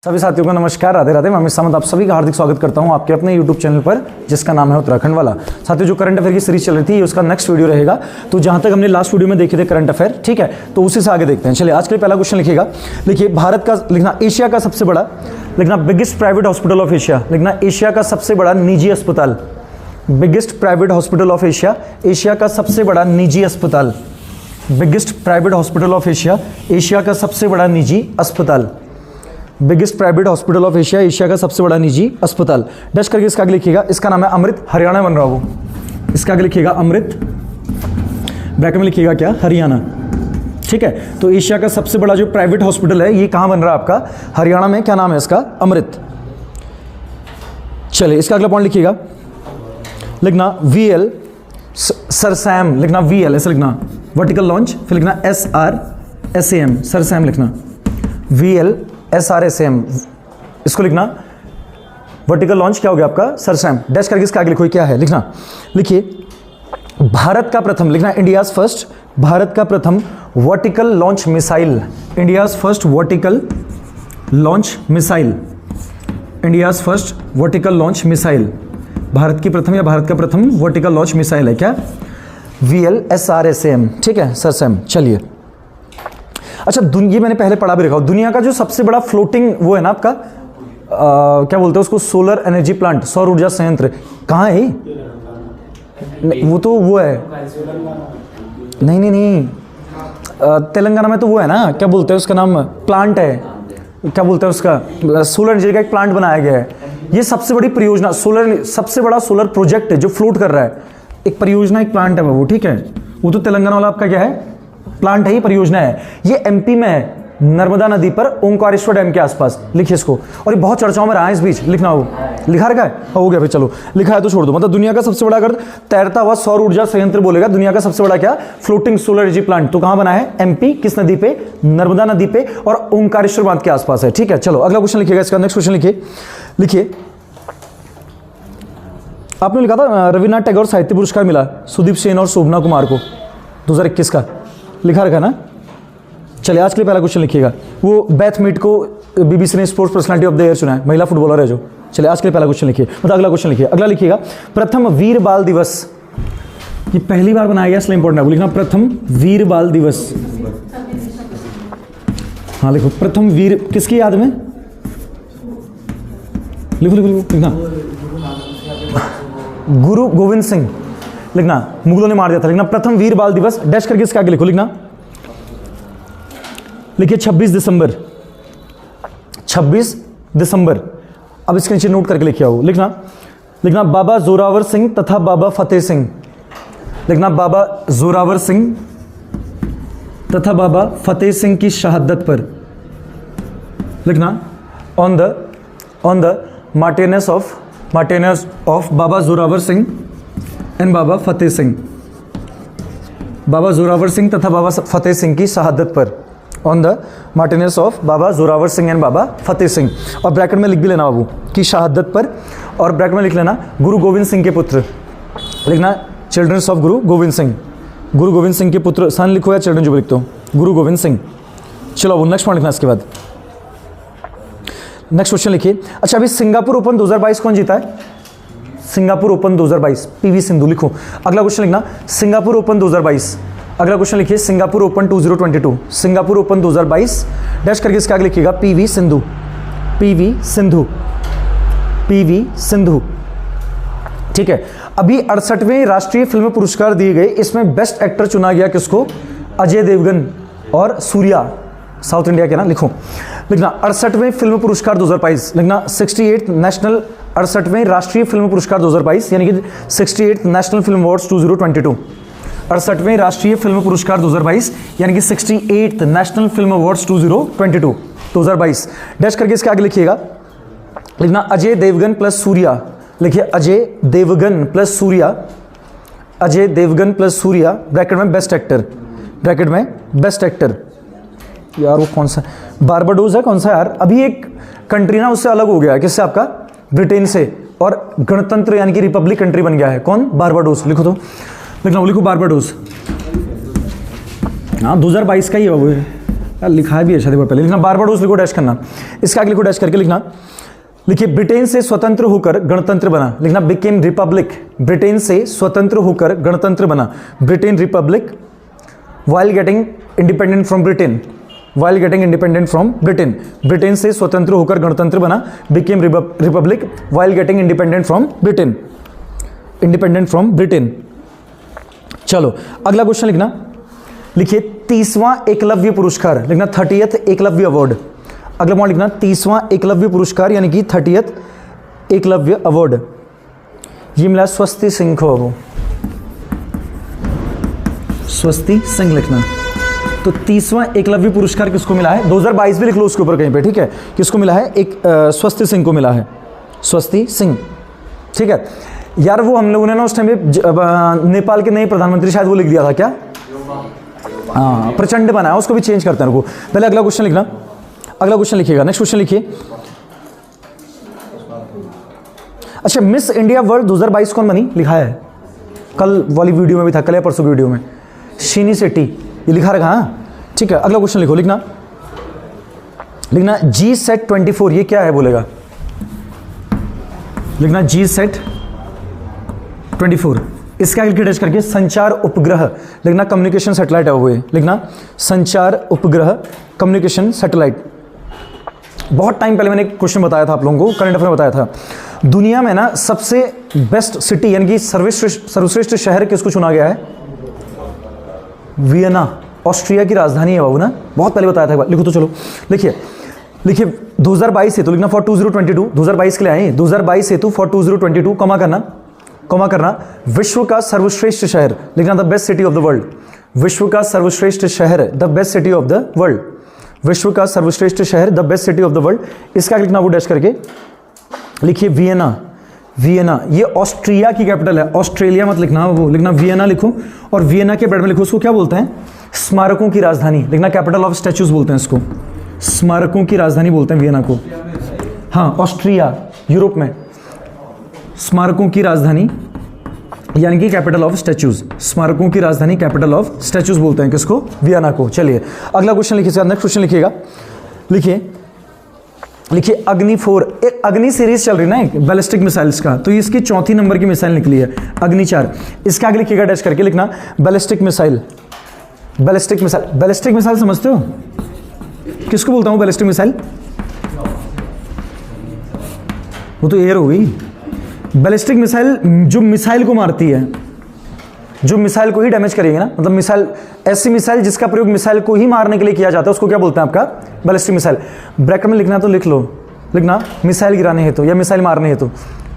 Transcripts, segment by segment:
सभी साथियों को नमस्कार, राधे राधे। मैं अमित सामंत आप सभी का हार्दिक स्वागत करता हूं आपके अपने YouTube चैनल पर, जिसका नाम है उत्तराखंड वाला। साथियों, जो करंट अफेयर की सीरीज चल रही थी उसका नेक्स्ट वीडियो रहेगा। तो जहां तक हमने लास्ट वीडियो में देखे थे करंट अफेयर, ठीक है, तो उसी से आगे देखते हैं। चलिए, आज के लिए पहला क्वेश्चन लिखिएगा। लिखिए, भारत का लिखना एशिया का सबसे बड़ा, लिखना biggest private hospital of Asia, लिखना एशिया का सबसे बड़ा निजी अस्पताल। Biggest private hospital of Asia, Asia का सबसे बड़ा निजी अस्पताल। Biggest private hospital of Asia, Asia का सबसे बड़ा निजी अस्पताल। Biggest private hospital of Asia, Asia का सबसे बड़ा निजी अस्पताल। डैश करके इसका आगे लिखिएगा। इसका नाम है अमृत, हरियाणा बन रहा वो। इसका आगे लिखिएगा अमृत, ब्रैकेट में लिखिएगा क्या, हरियाणा। ठीक है, तो एशिया का सबसे बड़ा जो प्राइवेट हॉस्पिटल है ये कहाँ बन रहा है आपका, हरियाणा में। क्या नाम है इसका, अमृत। चलिए, इसका अगला पॉइंट लिखिएगा। लिखना VL सरसैम, लिखना VL ऐसे लिखना, वर्टिकल लॉन्च, फिर लिखना SRSAM, सरसैम लिखना, VL SRSAM, इसको लिखना वर्टिकल लॉन्च। क्या हो गया आपका, सरसैम। डैश करके इसका आगे लिखो क्या है, लिखना। लिखिए, भारत का प्रथम, लिखना इंडियाज फर्स्ट, भारत का प्रथम vertical launch missile. India's first vertical launch missile, India's first vertical launch missile. Bharat की प्रथम या भारत का प्रथम वर्टिकल लॉन्च मिसाइल है क्या, VL SRSAM, ठीक है, सरसैम। चलिए, अच्छा, ये मैंने पहले पढ़ा भी रखा हूं। दुनिया का जो सबसे बड़ा फ्लोटिंग वो है ना आपका, क्या बोलते हैं उसको, सोलर एनर्जी प्लांट, सौर ऊर्जा संयंत्र, कहाँ है? वो तो वो है, नहीं, तेलंगाना में तो वो है ना, क्या बोलते हैं उसका नाम, प्लांट है, क्या बोलते हैं उसका, सोलर एनर्जी का एक प्लांट बनाया गया है। ये सबसे बड़ी परियोजना, सबसे बड़ा सोलर प्रोजेक्ट है जो फ्लोट कर रहा है। एक परियोजना, एक प्लांट है वो, ठीक है। वो तो तेलंगाना वाला आपका क्या है, प्लांट है, ही परियोजना है। ये MP में है, नर्मदा नदी पर ओंकारेश्वर डैम के आसपास। लिखिए इसको, और ये बहुत चर्चाओं में रहा है इस बीच। लिखना हो, लिखा रखा है, हो गया फिर, चलो लिखा है तो छोड़ दो। मतलब दुनिया का सबसे बड़ा, अगर तैरता हुआ सौर ऊर्जा संयंत्र बोलेगा, दुनिया का सबसे बड़ा क्या, फ्लोटिंग सोलर एनर्जी प्लांट, तो कहां बना है, MP, किस नदी पे, नर्मदा नदी पे, और ओंकारेश्वर बांध के आसपास है। ठीक है, चलो अगला क्वेश्चन लिखिएगा। इसका नेक्स्ट क्वेश्चन लिखिए, आपने लिखा था रविन्द्रनाथ टैगोर साहित्य पुरस्कार मिला सुदीप सेन और शोभना कुमार को 2021 का, लिखा रखा ना। चलिए, आज के लिए पहला क्वेश्चन लिखिएगा। वो बेथ मीट को BBC ने sports personality of the year चुना है, महिला फुटबॉलर है जो। चलिए, आज के लिए पहला क्वेश्चन लिखिए, मतलब अगला क्वेश्चन लिखिए। अगला लिखिएगा, प्रथम वीर बाल दिवस, ये पहली बार बनाया गया, इसलिए इंपॉर्टेंट है। लिखना प्रथम वीर बाल दिवस। हाँ लिखो, प्रथम वीर किसकी याद में, लिखो लिखना, गुरु गोविंद सिंह, लिखना, मुगलों ने मार दिया था। लिखना प्रथम वीर बाल दिवस। डैश करके इसके आगे लिखो, लिखना। लिखिए 26 दिसंबर, 26 दिसंबर। अब इसके नीचे नोट करके लिखिए आओ, लिखना बाबा जोरावर सिंह तथा बाबा फतेह सिंह। लिखना बाबा जोरावर सिंह तथा बाबा फतेह सिंह की शहादत पर। लिखना on the martyrdom of Baba Zorawar Singh and Baba Fateh Singh, Baba Zorawar Singh तथा बाबा फतेह सिंह की शहादत पर। On the martyrdom of Baba Zorawar Singh and Baba Fateh Singh, और ब्रैकेट में लिख भी लेना बाबू, की शहादत पर, और ब्रैकेट में लिख लेना गुरु गोविंद सिंह के पुत्र। लिखना चिल्ड्रंस ऑफ गुरु गोविंद सिंह, गुरु गोविंद सिंह के पुत्र, सन लिखो या चिल्ड्रन जो भी लिखते हो, गुरु गोविंद सिंह। चलो वो नेक्स्ट पॉइंट लिखना। इसके बाद नेक्स्ट क्वेश्चन लिखिए। अच्छा, अभी सिंगापुर ओपन 2022 कौन जीता है, सिंगापुर ओपन 2022, PV सिंधु। लिखो अगला क्वेश्चन, लिखना सिंगापुर ओपन 2022। अगला क्वेश्चन लिखिए, Singapore open 2022, Singapore open 2022। Dash करके इसका आगे लिखिएगा, PV Sindhu, PV Sindhu, PV Sindhu. ठीक है, अभी 68वें राष्ट्रीय फिल्म पुरस्कार दिए गए, इसमें बेस्ट एक्टर चुना गया किसको, अजय देवगन और सूर्या, साउथ इंडिया के ना। लिखना 68वें फिल्म पुरस्कार 2022, लिखना 68 नेशनल, 68वें राष्ट्रीय फिल्म पुरस्कार 2022, यानी कि 68 नेशनल फिल्म अवार्ड्स 2022। 68वें राष्ट्रीय फिल्म पुरस्कार 2022, यानी कि 68 नेशनल फिल्म अवार्ड्स 2022। डैश करके इसके आगे लिखिएगा, लिखना अजय देवगन प्लस सूर्या। लिखिए Ajay Devgn plus Suriya, Ajay Devgn plus Suriya, bracket में बेस्ट एक्टर, ब्रैकेट में बेस्ट एक्टर। यार वो कौन सा, बारबाडोस है कौन सा यार, अभी एक कंट्री ना उससे अलग हो गया है, किससे, आपका ब्रिटेन से, और गणतंत्र यानी कि रिपब्लिक कंट्री बन गया है। कौन, बारबाडोस। लिखो तो, लिखो बारबाडोस। हाँ 2022 का ही है वो, लिखा भी है शायद पहले लिखना, बारबाडोस लिखो डैश करना, इसका आगे लिखो डैश करके लिखना। लिखिए ब्रिटेन से स्वतंत्र होकर गणतंत्र बना, लिखना बिकेम रिपब्लिक, ब्रिटेन से स्वतंत्र होकर गणतंत्र बना, Britain Republic while getting independent from Britain, while getting independent from Britain, Britain से स्वतंत्र होकर गणतंत्र बना, became Republic while getting independent from Britain, independent from Britain. चलो अगला क्वेश्चन लिखना, लिखिए 30वां एकलव्य पुरस्कार, लिखना 30th एकलव्य अवार्ड। अगला पॉइंट लिखना 30वां एकलव्य पुरस्कार यानी कि 30th एकलव्य अवार्ड, ये मिला स्वस्ति सिंह को, स्वस्ति सिंह लिखना। तो 30वां एकलव्य पुरस्कार किसको मिला है, 2022 भी लिख लो उसके ऊपर कहीं पे, ठीक है, किसको मिला है, एक स्वस्ति सिंह को मिला है, स्वस्ति सिंह, ठीक है यार। वो हम लोगों ने ना उस टाइम पे नेपाल के नए प्रधानमंत्री शायद वो लिख दिया था क्या, हाँ प्रचंड बनाया, उसको भी चेंज करते हैं रुको। पहले अगला क्वेश्चन लिखना, अगला क्वेश्चन लिखिएगा, नेक्स्ट क्वेश्चन लिखिए। अच्छा मिस इंडिया वर्ल्ड 2022 कौन बनी, लिखा है कल वाली वीडियो में भी था, कल या परसों की वीडियो में, शीनी शेट्टी, ये लिखा रखा, हाँ ठीक है। अगला क्वेश्चन लिखो, लिखना लिखना G-SET 24 ये क्या है बोलेगा, लिखना G-SET 24, इसका कैलकुलेट करके संचार उपग्रह, लिखना कम्युनिकेशन सैटेलाइट है वो, लिखना संचार उपग्रह कम्युनिकेशन सैटेलाइट। बहुत टाइम पहले मैंने एक क्वेश्चन बताया था आप लोगों को, करंट अफेयर में बताया था, दुनिया में ना सबसे बेस्ट सिटी यानी कि सर्वश्रेष्ठ शहर किसको चुना गया है, वियना, ऑस्ट्रिया की राजधानी है बाबू ना, बहुत पहले बताया था, लिखो तो चलो लिखिए, लिखिए 2022 हेतु लिखना फॉर 2022, 2022 के लिए आए 2022 हेतु फॉर 2022 कमा करना विश्व का सर्वश्रेष्ठ शहर, लिखना the best city of the world, विश्व का सर्वश्रेष्ठ शहर the best city of the world, विश्व का सर्वश्रेष्ठ शहर the best city of the world, इसका लिखना वो डैश करके लिखिए वियना, वियना ये ऑस्ट्रिया की कैपिटल है, ऑस्ट्रेलिया मत लिखना, वो लिखना वियना लिखो, और वियना के ब्रेड में लिखो, उसको क्या बोलते हैं, स्मारकों की राजधानी, लिखना कैपिटल ऑफ स्टैच्यूज बोलते हैं इसको, स्मारकों की राजधानी बोलते हैं वियना को, हाँ ऑस्ट्रिया यूरोप में, स्मारकों की राजधानी यानी कि कैपिटल ऑफ स्टैच्यूज, स्मारकों की राजधानी कैपिटल ऑफ स्टैच्यूज बोलते हैं किसको, वियना को। चलिए अगला क्वेश्चन लिखिए, नेक्स्ट क्वेश्चन लिखिएगा, लिखिए लिखिए अग्नि 4, अग्नि सीरीज चल रही ना एक बैलिस्टिक मिसाइल्स का, तो इसकी 4थी नंबर की मिसाइल निकली है अग्नि 4, इसका आगे लिखिएगा डैश करके, लिखना ballistic missile, ballistic missile, ballistic missile समझते हो किसको बोलता हूँ बैलिस्टिक मिसाइल, वो तो एयर हो गई, बैलिस्टिक मिसाइल जो मिसाइल को मारती है, जो मिसाइल को ही डैमेज करेगी ना, मतलब मिसाइल, ऐसी मिसाइल जिसका प्रयोग मिसाइल को ही मारने के लिए किया जाता है उसको क्या बोलते हैं आपका, बैलिस्टिक मिसाइल। ब्रैकेट में लिखना तो लिख लो, लिखना मिसाइल गिराने हेतु या मिसाइल मारने हेतु,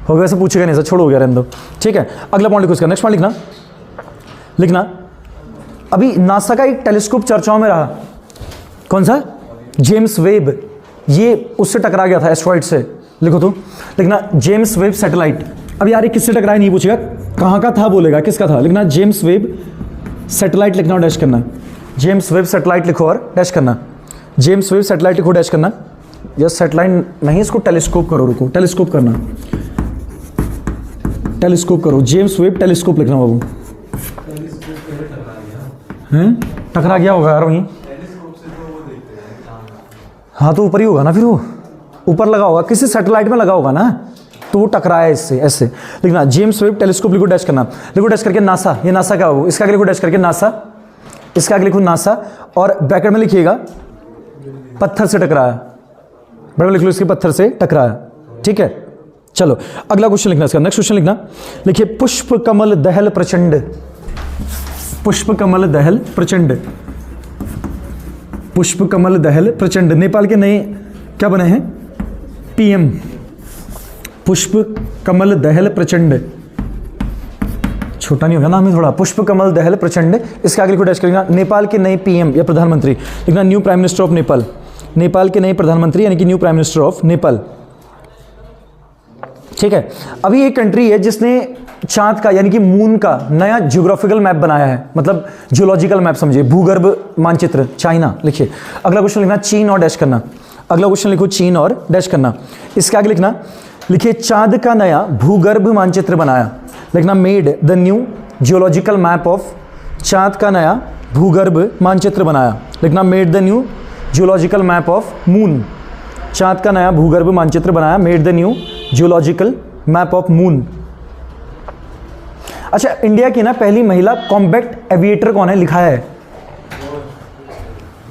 हो गया, ऐसे पूछेगा नहीं सर, छोड़ो हो गया रहने दो, ठीक है। अगला पॉइंट लिखो इसका, नेक्स्ट पॉइंट लिखना, लिखना अभी नासा का एक टेलीस्कोप चर्चाओं में रहा, कौन सा, जेम्स वेब, ये उससे टकरा गया था एस्ट्रॉइड से, लिखो तो लिखना जेम्स वेब सैटेलाइट। अब यार ये किससे टकराया नहीं पूछेगा, कहाँ का था बोलेगा, किसका था, लिखना जेम्स वेब सैटेलाइट लिखना और डैश करना, जेम्स वेब सैटेलाइट लिखो और डैश करना, जेम्स वेब सैटेलाइट लिखो डैश करना, या सैटेलाइट नहीं इसको टेलीस्कोप करो, रुको टेलीस्कोप करना, टेलीस्कोप करो, जेम्स वेब टेलीस्कोप लिखना बाबू, हैं टकरा गया होगा यार वहीं, हाँ तो ऊपर ही होगा ना, फिर वो ऊपर लगा होगा किसी सैटेलाइट में लगा होगा ना, तो वो टकराया इससे, ऐसे लिखना जेम्स वेब टेलीस्कोप लिखो डैश करना, लिखो डैश करके नासा, ये नासा का वो, इसका आगे लिखो डैश करके नासा, इसका आगे लिखो नासा, और ब्रैकेट में लिखिएगा पत्थर से टकराया, ब्रैकेट में लिख लो इसके पत्थर से टकराया, ठीक है। चलो अगला क्वेश्चन लिखना, इसका नेक्स्ट क्वेश्चन लिखना, लिखिए पुष्प कमल दहल प्रचंड, पुष्प कमल दहल प्रचंड, पुष्प कमल दहल प्रचंड नेपाल के नए क्या बने हैं, पीएम, पुष्प कमल दहल प्रचंड, छोटा नहीं होगा नाम ही थोड़ा, पुष्प कमल दहल प्रचंड, इसका आगे लिखो डैश करेगा, नेपाल के नए पीएम या प्रधानमंत्री, लिखना new prime minister of Nepal, Nepal के नए प्रधानमंत्री यानी कि new prime minister of Nepal, ठीक है। अभी एक कंट्री है जिसने चांद का यानी कि मून का नया जियोग्राफिकल मैप बनाया है, मतलब जियोलॉजिकल मैप समझिए, भूगर्भ मानचित्र, चाइना, लिखिए। अगला क्वेश्चन लिखना चीन और डैश करना, अगला क्वेश्चन लिखो चीन और डैश करना, इसके आगे लिखना, लिखिए चांद का नया भूगर्भ मानचित्र बनाया, लिखना made the new geological map of, चांद का नया भूगर्भ मानचित्र बनाया, लिखना made the new geological map of moon, चांद का नया भूगर्भ मानचित्र बनाया, made the new geological map of moon. अच्छा, इंडिया की ना पहली महिला कॉम्बैट एविएटर कौन है, लिखा है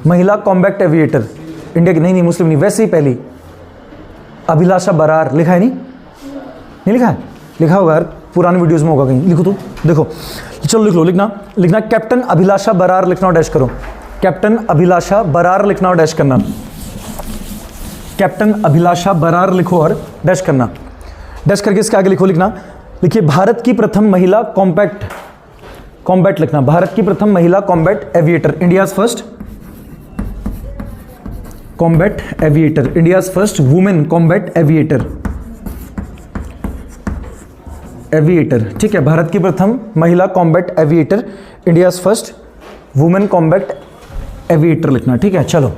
महिला कॉम्बैट एविएटर इंडिया की, नहीं मुस्लिम नहीं, वैसे ही पहली अभिलाषा बरार, लिखा है नहीं लिखा है, लिखा होगा यार, पुराने वीडियोस में होगा कहीं, लिखो तो देखो, चलो लिख लो, लिखना कैप्टन अभिलाषा बरार लिखना और डैश करो, कैप्टन अभिलाषा बरार लिखना और डैश करना, कैप्टन अभिलाषा बरार लिखो और डैश करना, डैश करके इसके आगे लिखो, लिखिए भारत की प्रथम महिला कॉम्बैट लिखना, भारत की प्रथम महिला combat aviator, India's first combat aviator, India's first women combat aviator, ठीक है, भारत की प्रथम महिला combat aviator, India's first women combat aviator लिखना, ठीक है। चलो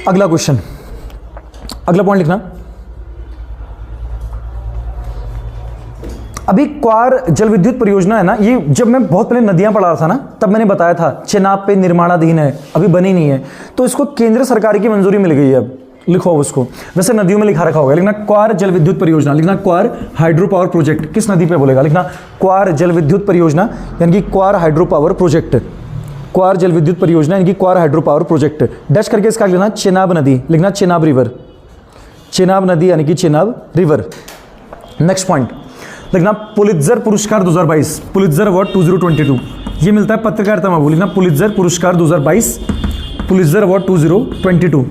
अगला क्वेश्चन, अगला पॉइंट लिखना, अभी क्वार जल विद्युत परियोजना है ना, ये जब मैं बहुत पहले नदियां पढ़ा रहा था ना, तब मैंने बताया था चेनाब पे निर्माणाधीन है, अभी बनी नहीं है, तो इसको केंद्र सरकार की मंजूरी मिल गई है, अब लिखो उसको, वैसे नदियों में लिखा रखा होगा, लिखना क्वार जल विद्युत परियोजना, लिखना क्वार हाइड्रो पावर प्रोजेक्ट, किस नदी पे बोलेगा, लिखना क्वार जल विद्युत परियोजना यानी कि क्वार हाइड्रो पावर प्रोजेक्ट, क्वार जल विद्युत परियोजना यानी कि क्वार हाइड्रो पावर प्रोजेक्ट, डैश करके इसका लिखना चेनाब नदी, लिखना चेनाब रिवर, चेनाब नदी यानी कि चेनाब रिवर। नेक्स्ट पॉइंट लिखना पुलित्जर पुरस्कार 2022, पुलित्जर अवार्ड 2022, ये मिलता है पत्रकारिता में, लिखना पुलित्जर पुरस्कार 2022, पुलित्जर अवार्ड 2022,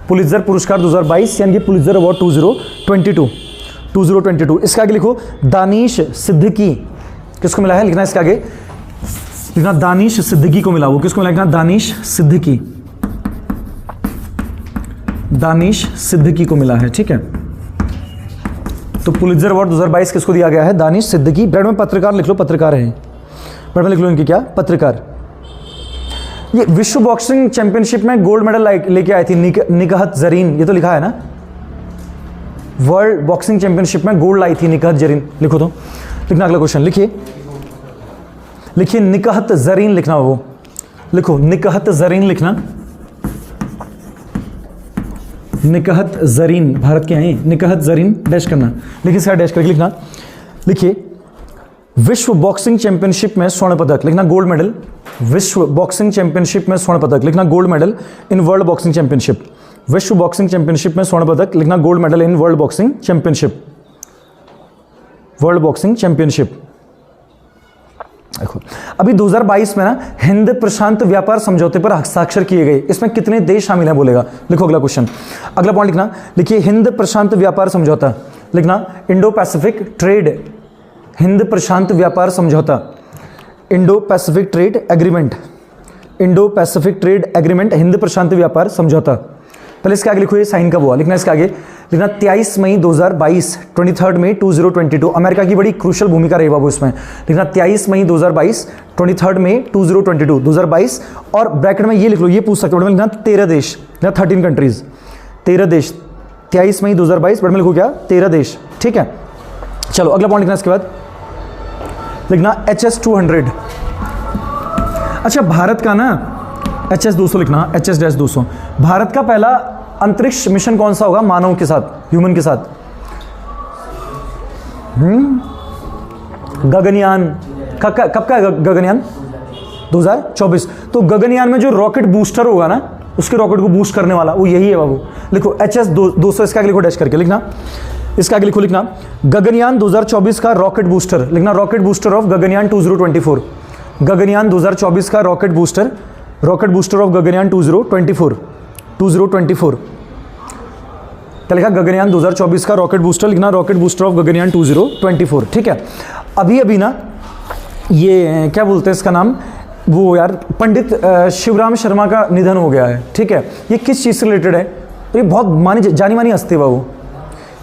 पुलित्जर पुरस्कार 2022 यानी कि पुलित्जर अवार्ड 2022। इसके आगे लिखो दानिश सिद्दीकी, किसको मिला है, लिखना इसके आगे, लिखना दानिश सिद्दीकी को मिला, वो किसको मिला, लिखना दानिश सिद्दीकी, दानिश सिद्दीकी को मिला है, ठीक है। तो पुलित्जर अवार्ड 2022 किसको दिया गया है, दानिश सिद्दीकी। ब्रेड में पत्रकार लिख लो, पत्रकार हैं, ब्रेड में लिख लो इनकी क्या, पत्रकार। ये विश्व बॉक्सिंग चैंपियनशिप में गोल्ड मेडल लेके आई थी निकहत जरीन, ये तो लिखा है ना, वर्ल्ड बॉक्सिंग चैंपियनशिप में गोल्ड लाई थी निकहत जरीन, लिखो तो, लिखना अगला क्वेश्चन, लिखिए निकहत जरीन लिखना, वो लिखो निकहत जरीन लिखना, निकहत जरीन भारत के हैं, निकहत जरीन डैश करना, लिखिए इसका डैश करके लिखना, लिखिए विश्व बॉक्सिंग चैंपियनशिप में स्वर्ण पदक, लिखना गोल्ड मेडल, विश्व बॉक्सिंग चैंपियनशिप में स्वर्ण पदक, लिखना gold medal in world boxing championship, विश्व बॉक्सिंग चैंपियनशिप में स्वर्ण पदक, लिखना gold medal in world boxing championship, world boxing championship. देखो अभी 2022 में ना हिंद प्रशांत व्यापार समझौते पर हस्ताक्षर किए गए, इसमें कितने देश शामिल हैं बोलेगा, लिखो अगला क्वेश्चन, अगला पॉइंट लिखना, लिखिए हिंद प्रशांत व्यापार समझौता, लिखना इंडो पैसिफिक ट्रेड, हिंद प्रशांत व्यापार समझौता, Indo Pacific trade agreement, Indo Pacific trade agreement, Hind प्रशांत व्यापार समझौता। पहले इसके आगे लिखो ये साइन कब हुआ, लिखना इसके आगे, लिखना 23 मई 2022, 23 मई 2022, अमेरिका की बड़ी क्रूशल भूमिका रही बाबू इसमें, लिखना 23 मई 2022, 23 मई 2022, 2022, और ब्रैकेट में ये लिख लो, ये पूछ सकते हो, लिखना 13 देश, लिखना 13 कंट्रीज, 13 देश, 23 मई 2022, ब्रैकेट में लिखो क्या, 13 देश, ठीक है। चलो अगला पॉइंट लिखना, इसके बाद लिखना HS-200, अच्छा भारत का ना HS-200 लिखना, HS-200, भारत का पहला अंतरिक्ष मिशन कौन सा होगा, मानव के साथ, ह्यूमन के साथ, गगनयान, कब का गगनयान, 2024, तो गगनयान में जो रॉकेट बूस्टर होगा ना, उसके रॉकेट को बूस्ट करने वाला वो यही है बाबू, लिखो HS-200, इसका आगे लिखो डैश करके, लिखना इसका आगे लिखो, लिखना गगनयान 2024 का रॉकेट बूस्टर, लिखना rocket booster of Gaganyaan 2024, Gaganyaan 2024 का रॉकेट बूस्टर ऑफ गगनयान 2024, क्या लिखा, गगनयान 2024 का रॉकेट बूस्टर, लिखना रॉकेट बूस्टर ऑफ गगनयान 2024, ठीक है। अभी ना ये क्या बोलते हैं इसका नाम, वो यार पंडित शिवराम शर्मा का निधन हो गया है, ठीक है। ये किस चीज़ से रिलेटेड है, तो ये बहुत जानी मानी हस्ती है वो,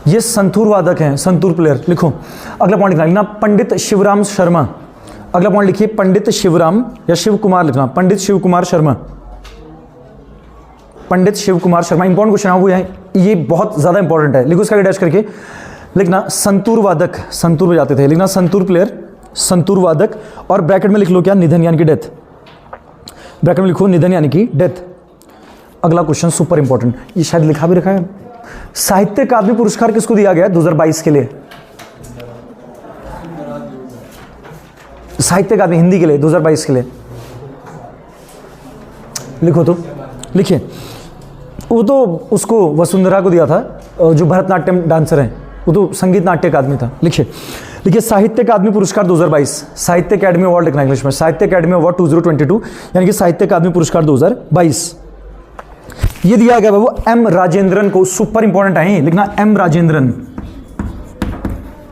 ये संतूर वादक हैं, संतूर प्लेयर, लिखो अगला पॉइंट लिखना पंडित शिवराम शर्मा, अगला पॉइंट लिखिए पंडित शिवराम या शिव कुमार लिखना, पंडित शिव कुमार शर्मा, पंडित शिव कुमार शर्मा, इंपॉर्टेंट क्वेश्चन है वो, ये बहुत ज्यादा इंपॉर्टेंट है, लिखो इसका डैश करके, लिखना संतूर वादक, संतूर बजाते थे, लिखना संतूर प्लेयर, संतूर वादक, और ब्रैकेट में लिख लो क्या, निधन यानी कि डेथ, ब्रैकेट में लिखो निधन यानी कि डेथ, अगला क्वेश्चन सुपर इंपॉर्टेंट, ये शायद लिखा भी रखा है। साहित्य अकादमी पुरस्कार किसको दिया गया 2022 के लिए? साहित्य अकादमी हिंदी के लिए 2022 के लिए लिखो तो, लिखिए। वो तो उसको वसुंधरा को दिया था, जो भरतनाट्यम डांसर हैं, वो तो संगीत नाट्य अकादमी था। लिखिए लिखिए साहित्य अकादमी पुरस्कार 2022, साहित्य अकादमी अवार्ड लिखना इंग्लिश में, साहित्य अकादमी अवार्ड 2022 यानी कि साहित्य अकादमी पुरस्कार 2022 ये दिया गया बाबू एम राजेंद्रन को। सुपर इंपॉर्टेंट है लिखना, एम राजेंद्रन,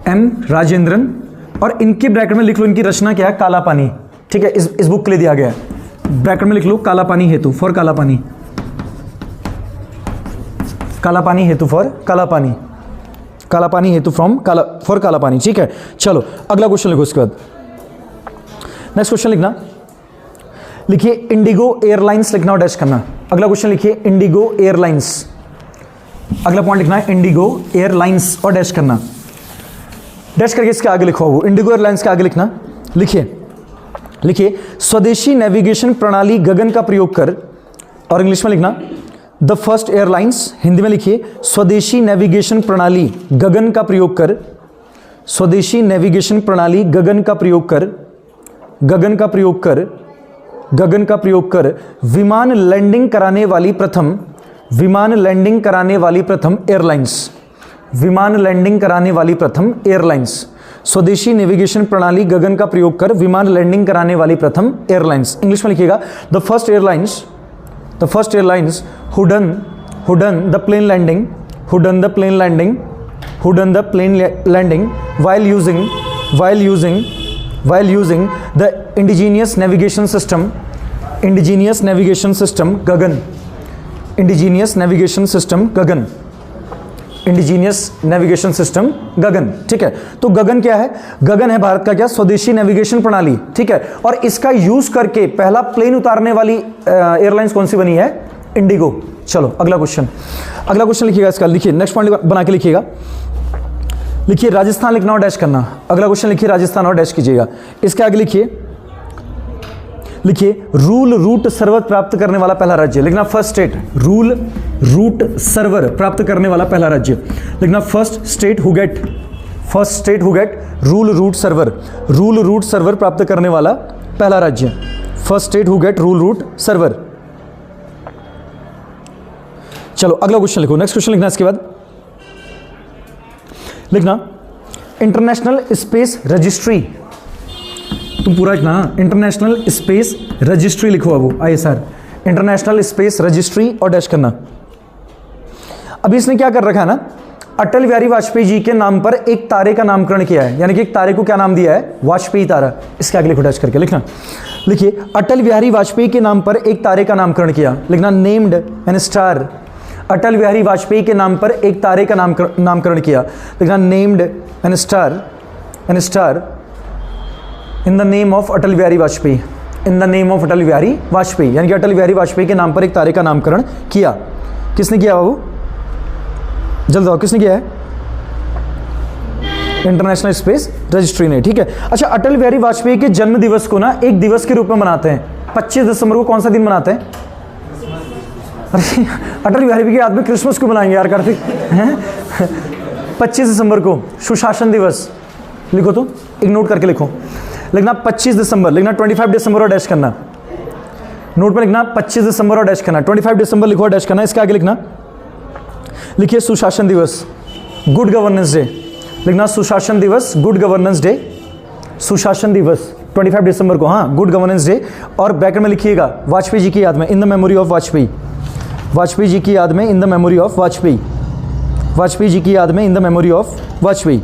एम राजेंद्रन। और इनके ब्रैकेट में लिख लो इनकी रचना क्या है, काला पानी। ठीक है, इस बुक के लिए दिया गया है, ब्रैकेट में लिख लो काला पानी हेतु, फॉर काला पानी, काला पानी हेतु फॉर काला पानी, काला पानी हेतु फ्रॉम काला फॉर काला पानी। ठीक है, चलो अगला क्वेश्चन लिखो। इसके बाद नेक्स्ट क्वेश्चन लिखना, लिखिए इंडिगो एयरलाइंस लिखना और डैश करना। अगला क्वेश्चन लिखिए इंडिगो एयरलाइंस, अगला पॉइंट लिखना है इंडिगो एयरलाइंस और डैश करना। डैश करके इसके आगे लिखो, वो इंडिगो एयरलाइंस के आगे लिखना। लिखिए लिखिए स्वदेशी नेविगेशन प्रणाली गगन का प्रयोग कर, और इंग्लिश में लिखना द फर्स्ट एयरलाइंस, हिंदी में लिखिए स्वदेशी नेविगेशन प्रणाली गगन का प्रयोग कर, स्वदेशी नेविगेशन प्रणाली गगन का प्रयोग कर, गगन का प्रयोग कर, गगन का प्रयोग कर विमान लैंडिंग कराने वाली प्रथम, विमान लैंडिंग कराने वाली प्रथम एयरलाइंस, विमान लैंडिंग कराने वाली प्रथम एयरलाइंस, स्वदेशी नेविगेशन प्रणाली गगन का प्रयोग कर विमान लैंडिंग कराने वाली प्रथम एयरलाइंस। इंग्लिश में लिखिएगा the first airlines, the first airlines who done the plane landing, who done the plane landing, who done the plane landing while using the indigenous navigation system, indigenous navigation system Gagan, indigenous navigation system Gagan, indigenous navigation system गगन। ठीक है, तो गगन क्या है, गगन है भारत का क्या स्वदेशी navigation प्रणाली। ठीक है, और इसका यूज करके पहला प्लेन उतारने वाली एयरलाइंस कौन सी बनी है, इंडिगो। चलो अगला क्वेश्चन, अगला क्वेश्चन लिखिएगा इसका, लिखिए नेक्स्ट पॉइंट बना के लिखिएगा। लिखिए राजस्थान लिखना और डैश करना। अगला क्वेश्चन लिखिए राजस्थान और डैश कीजिएगा। इसके आगे लिखिए, लिखिए रूल रूट सर्वर प्राप्त करने वाला पहला राज्य। लिखना first state, rule root server प्राप्त करने वाला पहला राज्य। लिखना first state who get, first state who get rule root server, rule root server प्राप्त करने वाला पहला राज्य, first state who get rule root server. चलो अगला क्वेश्चन लिखो, नेक्स्ट क्वेश्चन लिखना। इसके बाद लिखना इंटरनेशनल स्पेस रजिस्ट्री, तुम पूरा लिखना इंटरनेशनल स्पेस रजिस्ट्री लिखो। अब ISR इंटरनेशनल स्पेस रजिस्ट्री और डैश करना। अभी इसने क्या कर रखा है ना, अटल बिहारी वाजपेयी जी के नाम पर एक तारे का नामकरण किया है, यानी कि एक तारे को क्या नाम दिया है, वाजपेयी तारा। इसके आगे लिखो डैश करके लिखना, लिखिए अटल बिहारी वाजपेयी के नाम पर एक तारे का नामकरण किया। लिखना named an star, Atal Bihari Vajpayee के नाम पर एक तारे का नामकरण किया। लिखना named an star, an star in the name of Atal Bihari Vajpayee, in the name of Atal Bihari Vajpayee, यानी कि अटल बिहारी वाजपेयी के नाम पर एक तारे का नामकरण किया। किसने किया बाबू, जल्द आओ, किसने किया है, इंटरनेशनल स्पेस रजिस्ट्री ने। ठीक है, अच्छा अटल बिहारी वाजपेयी के जन्म दिवस को ना एक दिवस के रूप में मनाते हैं। 25 दिसंबर को कौन सा दिन मनाते हैं, अरे अटल बिहारी की याद में क्रिसमस क्यों मनाएंगे यार कार्तिक हैं। 25 दिसंबर को सुशासन दिवस लिखो, तो एक नोट करके लिखो। लिखना 25 दिसंबर, लिखना 25 दिसंबर और डैश करना। नोट पर लिखना 25 दिसंबर और डैश करना, 25 दिसंबर लिखो और डैश करना। इसके आगे लिखना, लिखिए सुशासन दिवस, गुड गवर्नेंस डे। लिखना सुशासन दिवस, गुड गवर्नेंस डे, सुशासन दिवस 25 दिसंबर को, हाँ गुड गवर्नेंस डे। और ब्रैकेट में लिखिएगा वाजपेयी जी की याद में, in the memory of Vajpayee, Vajpayee ji की याद में, in the memory of Vajpayee, Vajpayee ji की याद में, in the memory of Vajpayee.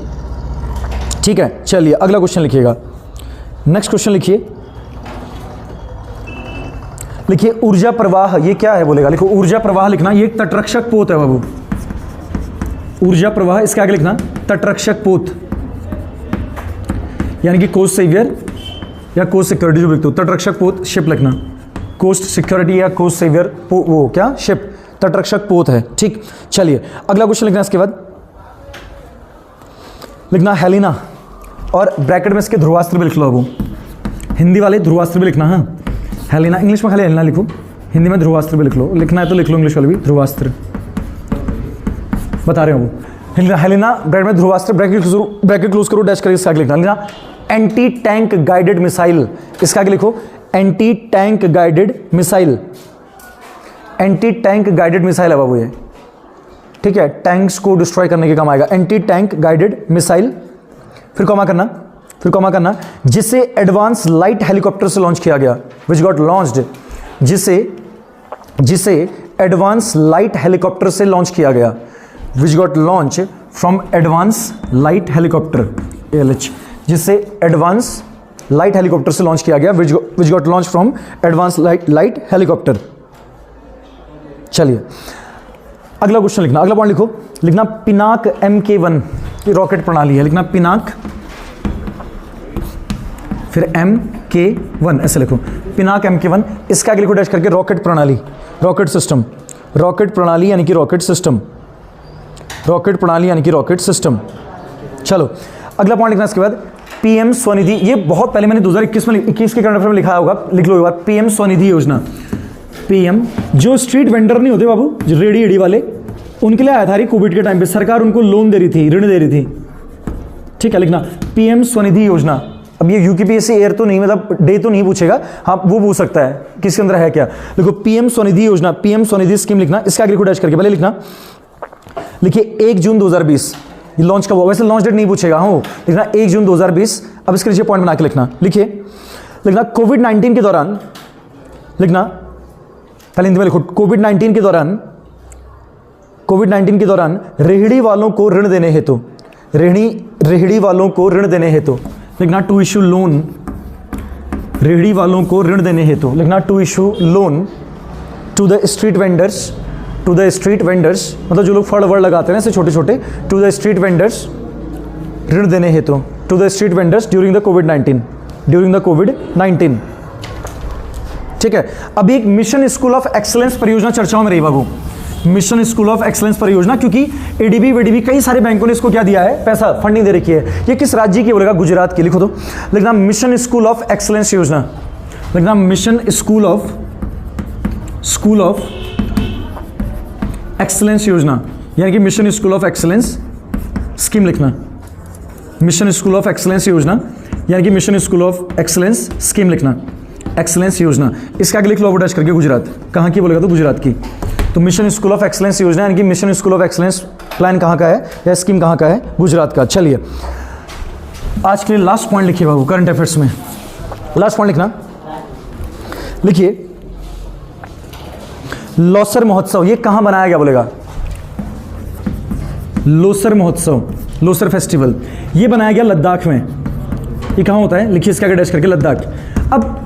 ठीक है, चलिए अगला क्वेश्चन लिखिएगा। नेक्स्ट क्वेश्चन लिखिए, लिखिए ऊर्जा प्रवाह, ये क्या है बोलेगा, लिखो ऊर्जा प्रवाह लिखना, ये एक तटरक्षक पोत है बाबू, ऊर्जा प्रवाह। इसके आगे लिखना तटरक्षक पोत, यानी कि कोस्ट सेवियर या कोस्ट सिक्योरिटी जो लिखते हो, तटरक्षक पोत शिप लिखना, कोस्ट सिक्योरिटी या कोस्ट सेवियर वो क्या शिप, तटरक्षक पोत है। ठीक, चलिए अगला क्वेश्चन लिखना। इसके बाद लिखना हेलिना, और ब्रैकेट में इसके ध्रुवास्त्र भी लिख लो। अब हिंदी वाले ध्रुवास्त्र भी लिखना, हाँ हेलिना, इंग्लिश में खाली हेलिना लिखो, हिंदी में ध्रुवास्त्र भी लिख लो, लिखना है तो लिख लो इंग्लिश वाले भी, ध्रुवास्त्र बता रहे हो वो। हेलेना ब्रेड में ध्रुवास्त्र, ब्रैकेट क्लोज करो, डैश करके इसका लिखना। लेना एंटी टैंक गाइडेड मिसाइल, इसका आगे लिखो anti tank guided missile, anti tank guided missile है बाबू ये, ठीक है, टैंक्स को डिस्ट्रॉय करने के काम आएगा, एंटी टैंक गाइडेड मिसाइल। फिर कॉमा करना, जिसे एडवांस लाइट हेलीकॉप्टर से लॉन्च किया गया, विच गॉट लॉन्च्ड, जिसे एडवांस लाइट हेलीकॉप्टर से लॉन्च किया गया, which got launch from advance light helicopter, ALH, जिसे एडवांस लाइट हेलीकॉप्टर से लॉन्च किया गया, which got launch from advance light helicopter. चलिए अगला क्वेश्चन लिखना, अगला पॉइंट लिखना पिनाक MK1 की रॉकेट प्रणाली है, लिखना पिनाक फिर MK1 ऐसे लिखो, पिनाक MK1, इसका आगे लिखो डैश करके रॉकेट प्रणाली, रॉकेट सिस्टम, रॉकेट प्रणाली यानी कि रॉकेट सिस्टम, रॉकेट प्रणाली यानी कि रॉकेट सिस्टम। चलो अगला पॉइंट लिखना इसके बाद PM स्वनिधि, ये बहुत पहले मैंने 2021 के करंट अफेयर में लिखा होगा, लिख लो एक बार, PM स्वनिधि योजना। PM जो स्ट्रीट वेंडर नहीं होते बाबू, जो रेडी वाले, उनके लिए आया था कोविड के टाइम पे, सरकार उनको लोन दे रही थी, ऋण दे रही थी, ठीक है, लिखना PM स्वनिधि योजना। अब ये UPSC एयर तो नहीं, मतलब डे तो नहीं पूछेगा, हाँ वो पूछ सकता है किसके अंदर है क्या, देखो PM स्वनिधि योजना, PM स्वनिधि स्कीम लिखना, इसका आगे लिखो डैश करके, पहले लिखना, लिखिए 1 जून 2020 ये लॉन्च कब हुआ, वैसे लॉन्च डेट नहीं पूछेगा, हाँ लिखना 1 जून 2020। अब इसके नीचे पॉइंट बना के लिखना, लिखना कोविड-19 के दौरान, लिखना पहले हिंदी में लिखो, कोविड-19 के दौरान रेहड़ी वालों को ऋण देने हेतु, रेहड़ी वालों को ऋण देने हेतु, लिखना टू इशू लोन, रेहड़ी वालों को ऋण देने हेतु, लिखना to issue loan to the street vendors, to the street vendors, मतलब जो लोग फड़ वड़ लगाते हैं ऐसे छोटे छोटे, टू द स्ट्रीट वेंडर्स ऋण देने हेतु, to the street vendors during the कोविड-19, ठीक है। अब एक मिशन स्कूल ऑफ एक्सीलेंस परियोजना चर्चाओं में रही बाबू, मिशन स्कूल ऑफ एक्सीलेंस परियोजना, क्योंकि ADB वेडीबी कई सारे बैंकों ने इसको क्या दिया है, पैसा फंडिंग दे रखी है। ये किस राज्य की बोलेगा, गुजरात की, लिखो तो, लिखना मिशन स्कूल ऑफ एक्सीलेंस योजना, लिखना मिशन स्कूल ऑफ एक्सीलेंस योजना, यानी कि mission school of excellence scheme लिखना, मिशन स्कूल ऑफ एक्सीलेंस योजना यानी कि mission school of excellence scheme लिखना, एक्सीलेंस योजना। इसका आगे लिख लो डैश करके, गुजरात, कहाँ की बोलेगा तो गुजरात की। तो मिशन स्कूल ऑफ एक्सीलेंस योजना यानी कि mission school of excellence plan कहाँ का है या स्कीम कहाँ का है, गुजरात का। चलिए आज के लिए लास्ट पॉइंट लिखिए बाबू, करंट अफेयर्स में लास्ट पॉइंट लिखना, लिखिए लोसर महोत्सव, ये कहाँ मनाया गया बोलेगा, लोसर महोत्सव, लोसर फेस्टिवल, ये बनाया गया लद्दाख में। ये कहाँ होता है, लिखिए इसका आगे डैश करके, लद्दाख। अब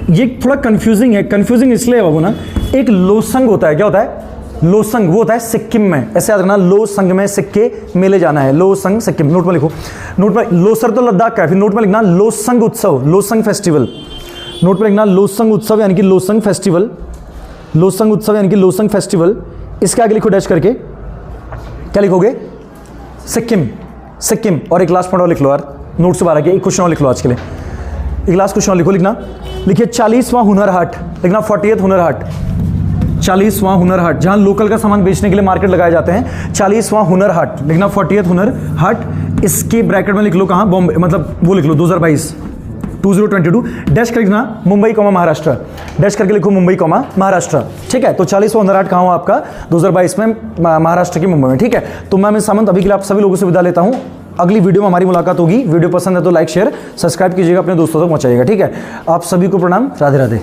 ये थोड़ा कंफ्यूजिंग है, कंफ्यूजिंग इसलिए है बाबू ना, एक लोसंग होता है, क्या होता है, लोसंग, वो होता है सिक्किम में, ऐसे याद रखना, लोसंग में सिक्के मेले जाना है, लोसंग सिक्किम, नोट में लिखो, नोट में, लोसर तो लद्दाख का है, फिर नोट में लिखना लोसंग उत्सव, लोसंग फेस्टिवल, नोट में लिखना लोसंग उत्सव यानी कि लोसंग फेस्टिवल, लोसंग उत्सव यानी कि लोसंग फेस्टिवल। इसके आगे लिखो डैश करके, क्या लिखोगे, सिक्किम, सिक्किम। और एक लास्ट पॉइंट और लिख लो यार, नोट से 12 के, एक क्वेश्चन और लिख लो आज के लिए, एक लास्ट क्वेश्चन और लिखो, लिखना, लिखिए 40वां हुनर हाट, लिखना 40th हुनर हाट, 40वां हुनर हाट, जहां लोकल का सामान बेचने के लिए मार्केट लगाए जाते हैं, 40वां हुनर हाट, लिखना 40th हुनर हाट। इसके ब्रैकेट में लिख लो कहाँ, बॉम्बे, मतलब वो लिख लो 2022 डैश करके लिखना मुंबई कॉमा महाराष्ट्र, डैश करके लिखो मुंबई कॉमा महाराष्ट्र, ठीक है। तो 40वां हुनर हाट कहाँ हुआ आपका, 2022 में महाराष्ट्र की मुंबई में, ठीक है। तो मैं सामंत अभी के लिए आप सभी लोगों से विदा लेता हूँ, अगली वीडियो में हमारी मुलाकात होगी। वीडियो पसंद है तो लाइक शेयर सब्सक्राइब कीजिएगा, अपने दोस्तों तक पहुंचाइएगा, ठीक है। आप सभी को प्रणाम, राधे राधे।